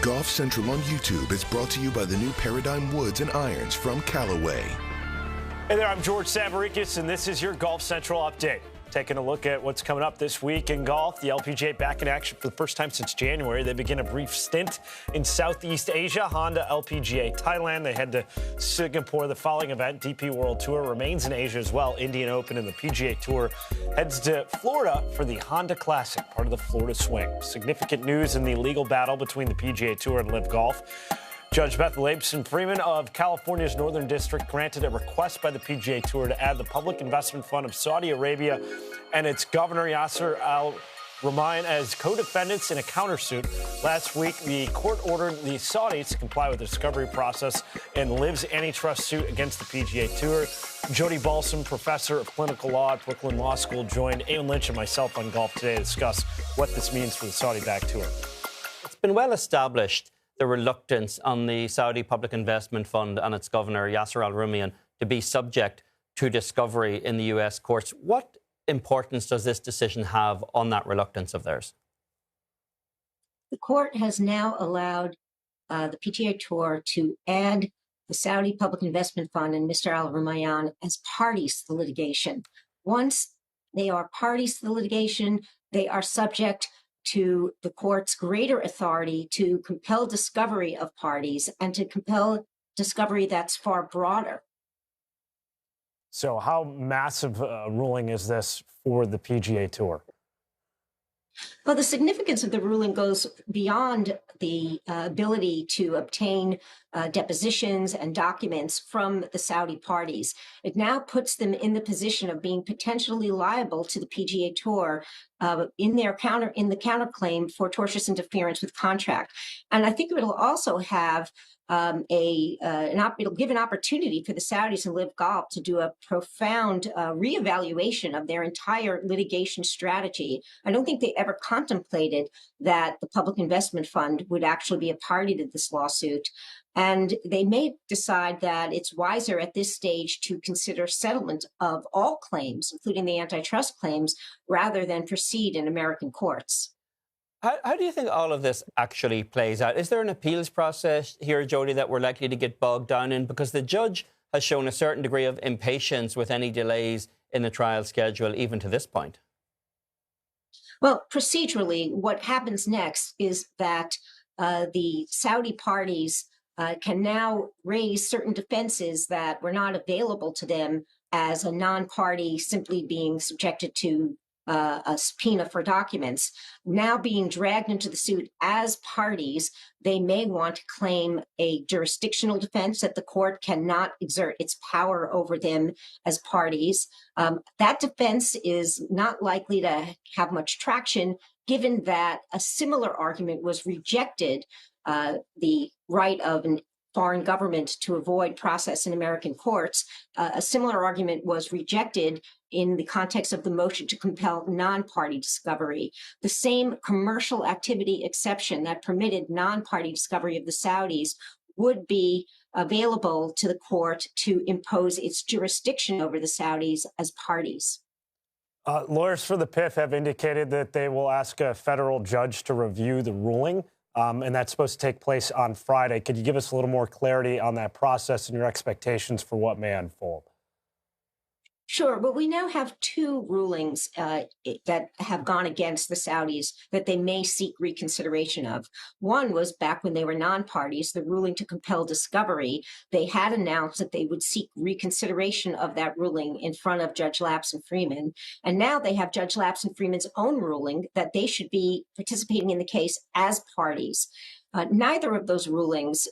Golf Central on YouTube is brought to you by the new Paradigm Woods and Irons from Callaway. Hey there, I'm George Savarikis, and this is your Golf Central update. Taking a look at what's coming up this week in golf. The LPGA back in action for the first time since January. They begin a brief stint in Southeast Asia. Honda LPGA Thailand. They head to Singapore. The following event, DP World Tour, remains in Asia as well. Indian Open and the PGA Tour heads to Florida for the Honda Classic, part of the Florida Swing. Significant news in the legal battle between the PGA Tour and LIV Golf. Judge Beth Laibson Freeman of California's Northern District granted a request by the PGA Tour to add the Public Investment Fund of Saudi Arabia and its governor Yasser Al-Rumayyan as co-defendants in a countersuit. Last week, the court ordered the Saudis to comply with the discovery process in LIV's antitrust suit against the PGA Tour. Jody Balsam, professor of clinical law at Brooklyn Law School, joined Eamon Lynch and myself on Golf Today to discuss what this means for the Saudi-backed tour. It's been well established the reluctance on the Saudi Public Investment Fund and its governor, Yasser Al-Rumayyan, to be subject to discovery in the US courts. What importance does this decision have on that reluctance of theirs? The court has now allowed the PGA Tour to add the Saudi Public Investment Fund and Mr. Al-Rumayyan as parties to the litigation. Once they are parties to the litigation, they are subject to the court's greater authority to compel discovery of parties and to compel discovery that's far broader. So how massive a ruling is this for the PGA Tour? Well, the significance of the ruling goes beyond the ability to obtain depositions and documents from the Saudi parties. It now puts them in the position of being potentially liable to the PGA Tour in the counterclaim for tortious interference with contract. And I think it will also have it'll give an opportunity for the Saudis and LIV Golf to do a profound reevaluation of their entire litigation strategy. I don't think they ever contemplated that the Public Investment Fund would actually be a party to this lawsuit. And they may decide that it's wiser at this stage to consider settlement of all claims, including the antitrust claims, rather than proceed in American courts. How do you think all of this actually plays out? Is there an appeals process here, Jody, that we're likely to get bogged down in? Because the judge has shown a certain degree of impatience with any delays in the trial schedule, even to this point. Well, procedurally, what happens next is that the Saudi parties can now raise certain defenses that were not available to them as a non-party simply being subjected to a subpoena for documents. Now being dragged into the suit as parties, they may want to claim a jurisdictional defense that the court cannot exert its power over them as parties. That defense is not likely to have much traction, given that a similar argument was rejected, the right of an foreign government to avoid process in American courts. A similar argument was rejected in the context of the motion to compel non-party discovery. The same commercial activity exception that permitted non-party discovery of the Saudis would be available to the court to impose its jurisdiction over the Saudis as parties. Lawyers for the PIF have indicated that they will ask a federal judge to review the ruling. And that's supposed to take place on Friday. Could you give us a little more clarity on that process and your expectations for what may unfold? Sure. Well, we now have two rulings that have gone against the Saudis that they may seek reconsideration of. One was back when they were non-parties, the ruling to compel discovery. They had announced that they would seek reconsideration of that ruling in front of Judge Lapson Freeman. And now they have Judge Lapson Freeman's own ruling that they should be participating in the case as parties. Neither of those rulings,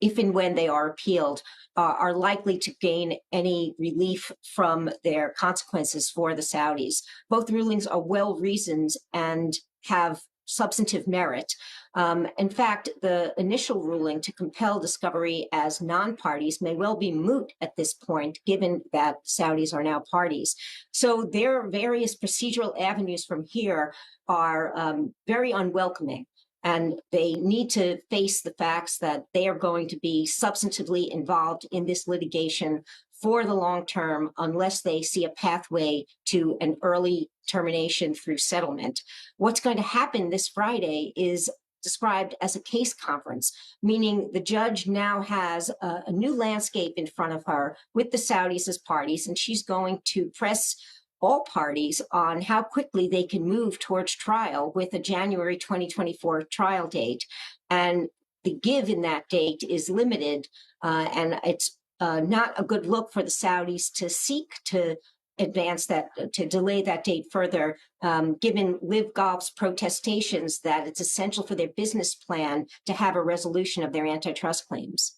if and when they are appealed, are likely to gain any relief from their consequences for the Saudis. Both rulings are well-reasoned and have substantive merit. In fact, the initial ruling to compel discovery as non-parties may well be moot at this point, given that Saudis are now parties. So their various procedural avenues from here are very unwelcoming. And they need to face the facts that they are going to be substantively involved in this litigation for the long term unless they see a pathway to an early termination through settlement. What's going to happen this Friday is described as a case conference, meaning the judge now has a new landscape in front of her with the Saudis as parties, and she's going to press all parties on how quickly they can move towards trial with a January 2024 trial date. And the give in that date is limited, and it's not a good look for the Saudis to seek to advance that, to delay that date further, given LIV Golf's protestations that it's essential for their business plan to have a resolution of their antitrust claims.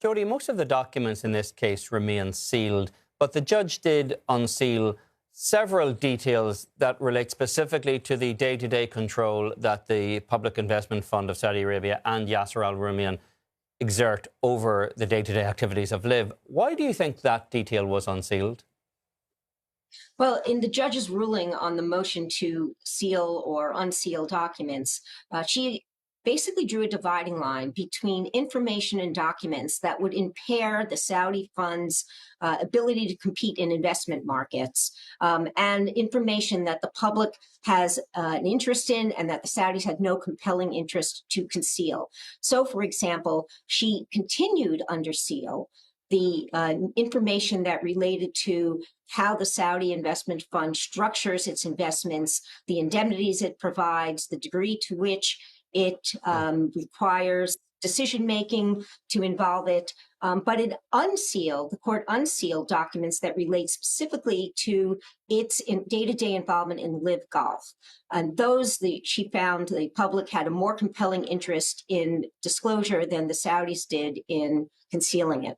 Jody, most of the documents in this case remain sealed, but the judge did unseal several details that relate specifically to the day-to-day control that the Public Investment Fund of Saudi Arabia and Yasser Al Rumayyan exert over the day-to-day activities of LIV. Why do you think that detail was unsealed? Well, in the judge's ruling on the motion to seal or unseal documents, she basically drew a dividing line between information and documents that would impair the Saudi fund's ability to compete in investment markets, and information that the public has an interest in and that the Saudis had no compelling interest to conceal. So, for example, she continued under seal the information that related to how the Saudi investment fund structures its investments, the indemnities it provides, the degree to which it requires decision-making to involve it. But it unsealed, the court unsealed documents that relate specifically to its day-to-day involvement in LIV Golf. And those, she found the public had a more compelling interest in disclosure than the Saudis did in concealing it.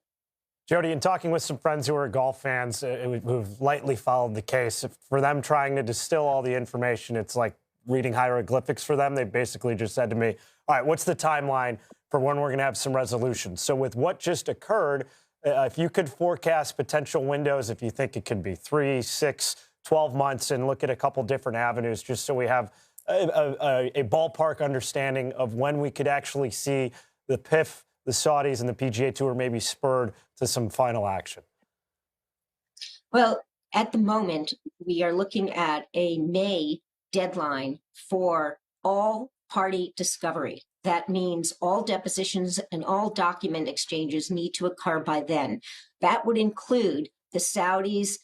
Jody, in talking with some friends who are golf fans who've lightly followed the case, for them trying to distill all the information, it's like reading hieroglyphics for them. They basically just said to me, all right, what's the timeline for when we're going to have some resolution? So with what just occurred, if you could forecast potential windows, if you think it could be 3, 6, 12 months, and look at a couple different avenues, just so we have a ballpark understanding of when we could actually see the PIF, the Saudis, and the PGA Tour maybe spurred to some final action. Well, at the moment, we are looking at a May deadline for all party discovery. That means all depositions and all document exchanges need to occur by then. That would include the Saudis'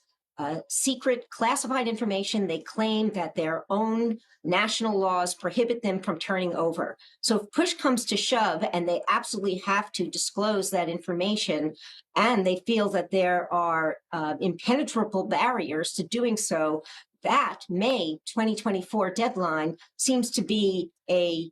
secret classified information they claim that their own national laws prohibit them from turning over. So if push comes to shove and they absolutely have to disclose that information and they feel that there are impenetrable barriers to doing so, that May 2024 deadline seems to be a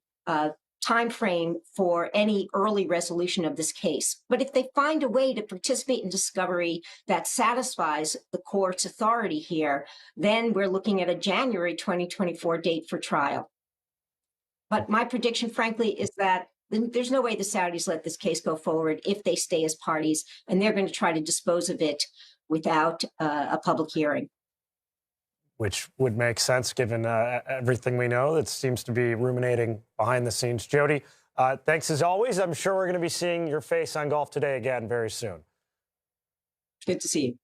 time frame for any early resolution of this case. But if they find a way to participate in discovery that satisfies the court's authority here, then we're looking at a January 2024 date for trial. But my prediction, frankly, is that there's no way the Saudis let this case go forward if they stay as parties, and they're going to try to dispose of it without a public hearing. Which would make sense given everything we know that seems to be ruminating behind the scenes. Jody, thanks as always. I'm sure we're going to be seeing your face on Golf Today again very soon. Good to see you.